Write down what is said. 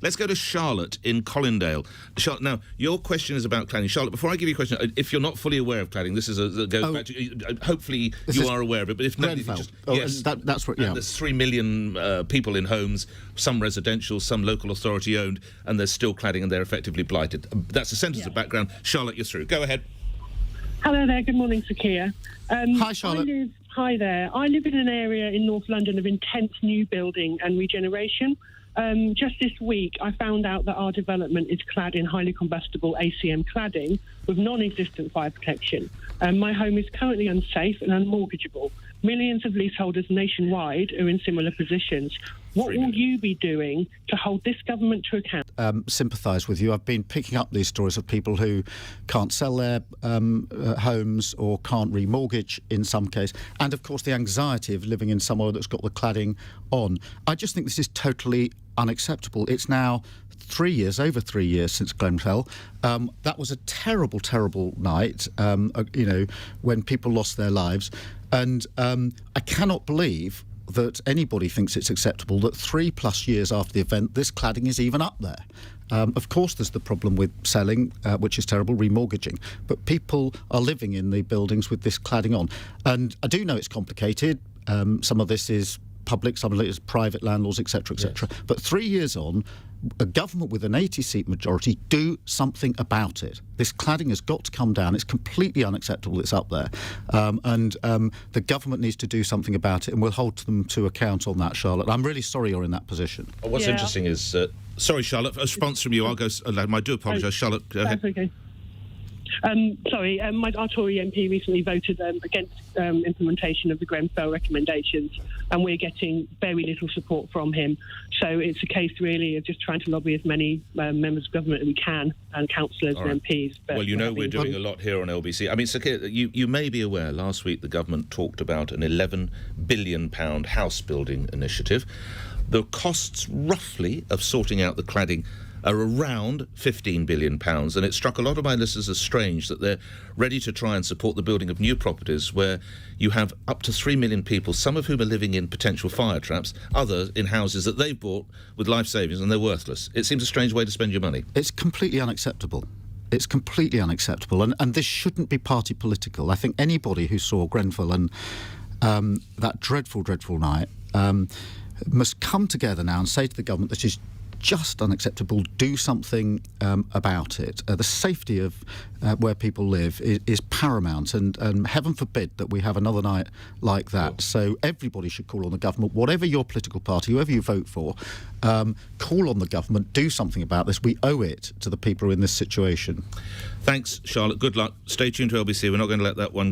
Let's go to Charlotte in Colindale. Charlotte, now, your question is about cladding. Charlotte, before I give you a question, if you're not fully aware of cladding, this is goes back to... hopefully you are aware of it, but if not... Yes, that's what... Yeah. There's 3 million people in homes, some residential, some local authority owned, and there's still cladding and they're effectively blighted. That's a sentence of background. Charlotte, you're through. Go ahead. Hello there. Good morning, Sir Keir. Hi, Charlotte. Hi there. I live in an area in North London of intense new building and regeneration. Just this week, I found out that our development is clad in highly combustible ACM cladding with non-existent fire protection. My home is currently unsafe and unmortgageable. Millions of leaseholders nationwide are in similar positions. What will you be doing to hold this government to account? Sympathise with you. I've been picking up these stories of people who can't sell their homes or can't remortgage in some case, and of course the anxiety of living in somewhere that's got the cladding on. I just think this is totally unacceptable. It's now over 3 years since Grenfell. That was a terrible, terrible night, when people lost their lives. And I cannot believe that anybody thinks it's acceptable that 3+ years after the event, this cladding is even up there. Of course, there's the problem with selling, which is terrible, remortgaging. But people are living in the buildings with this cladding on. And I do know it's complicated. Some of this is public, some of it is private landlords, etc., etc. Yes. But 3 years on, a government with an 80-seat majority, do something about it. This cladding has got to come down. It's completely unacceptable it's up there. And the government needs to do something about it, and we'll hold them to account on that, Charlotte. I'm really sorry you're in that position. What's interesting is... sorry, Charlotte, a response from you. I'll go... I do apologise. Charlotte, go ahead. That's okay. Our Tory MP recently voted against implementation of the Grenfell recommendations, and we're getting very little support from him. So it's a case, really, of just trying to lobby as many members of government as we can, and councillors and MPs. But well, we're doing a lot here on LBC. I mean, Sir Keir, you may be aware, last week the government talked about an £11 billion house building initiative. The costs, roughly, of sorting out the cladding are around £15 billion, and it struck a lot of my listeners as strange that they're ready to try and support the building of new properties where you have up to 3 million people, some of whom are living in potential fire traps, others in houses that they've bought with life savings and they're worthless. It seems a strange way to spend your money. It's completely unacceptable. It's completely unacceptable, and this shouldn't be party political. I think anybody who saw Grenfell and that dreadful, dreadful night must come together now and say to the government that is just unacceptable. Do something about it. The safety of where people live is paramount, and heaven forbid that we have another night like that. So everybody should call on the government, whatever your political party, whoever you vote for, call on the government, do something about this. We owe it to the people in this situation. Thanks, Charlotte. Good luck. Stay tuned to LBC. We're not going to let that one go.